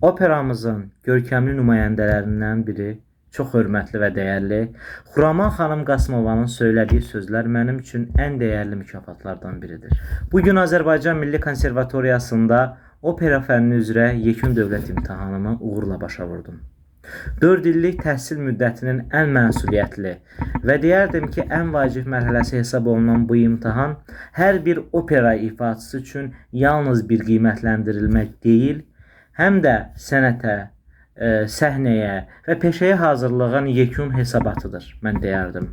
Operamızın görkəmli nümayəndələrindən biri, çox hörmətli və dəyərli Xuraman xanım Qasımovanın söylədiyi sözlər mənim üçün ən dəyərli mükafatlardan biridir. Bugün Azərbaycan Milli Konservatoriyasında opera fənni üzrə yekun dövlət imtahanımı uğurla başa vurdum. 4 illik təhsil müddətinin ən məsuliyyətli və deyərdim ki, ən vacib mərhələsi hesab olunan bu imtahan hər bir opera ifaçısı üçün yalnız bir qiymətləndirilmək deyil, həm də sənətə, səhnəyə və peşəyə hazırlığın yekun hesabatıdır, mən deyərdim.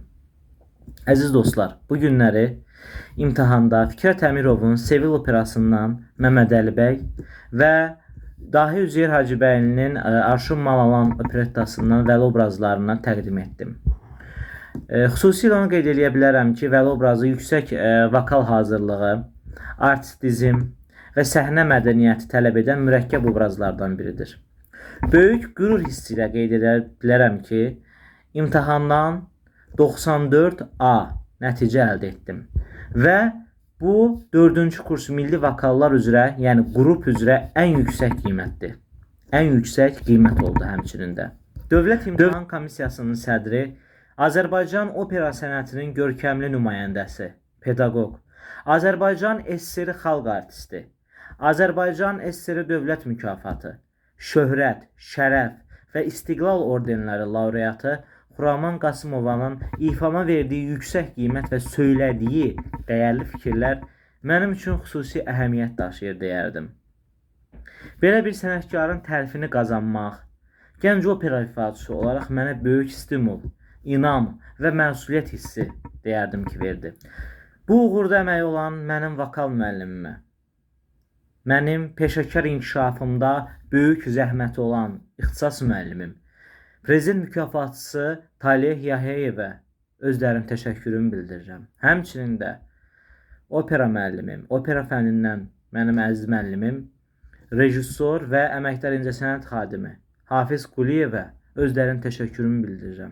Əziz dostlar, bu günləri imtahanda Fikrət Əmirovun Sevil operasından Məmməd Əlibəy və Dahi Üzeyir Hacıbəylinin Arşın Malalan operettasından Vəli obrazlarına təqdim etdim. Xüsusilə onu qeyd edə bilərəm ki, Vəli obrazı yüksək vokal hazırlığı, artistizm və səhnə mədəniyyəti tələb edən mürəkkəb obrazlardan biridir. Böyük qürur hissi ilə qeyd edə bilərəm ki, imtahandan 94A nəticə əldə etdim və bu 4-cü kurs milli vokallar üzrə, yəni qrup üzrə ən yüksək qiymətdir. Ən yüksək qiymət oldu həmçinin də. Dövlət İmtahan Komissiyasının sədri, Azərbaycan opera sənətinin görkəmli nümayəndəsi, pedaqoq, Azərbaycan SSR xalq artisti, Azərbaycan SSR dövlət mükafatı, şöhrət, şərəf və istiqlal ordenləri laureatı Xuraman Qasımovanın ifama verdiyi yüksək qiymət və söylədiyi dəyərli fikirlər mənim üçün xüsusi əhəmiyyət daşıyır deyərdim. Belə bir sənətkarın tərifini qazanmaq, gənc opera ifaçısı olaraq mənə böyük stimul, inam və məsuliyyət hissi deyərdim ki, verdi. Bu uğurda əməyi olan mənim vokal müəllimimə, mənim peşəkar inkişafımda böyük zəhməti olan ixtisas müəllimim, prezident mükafatçısı Talih Yahəyevə özlərim təşəkkürümü bildirirəm. Həmçinin də opera müəllimim, opera fənnindən mənim əziz müəllimim, rejissor və əməkdar incəsənət xadimi Hafiz Quliyevə özlərim təşəkkürümü bildirirəm.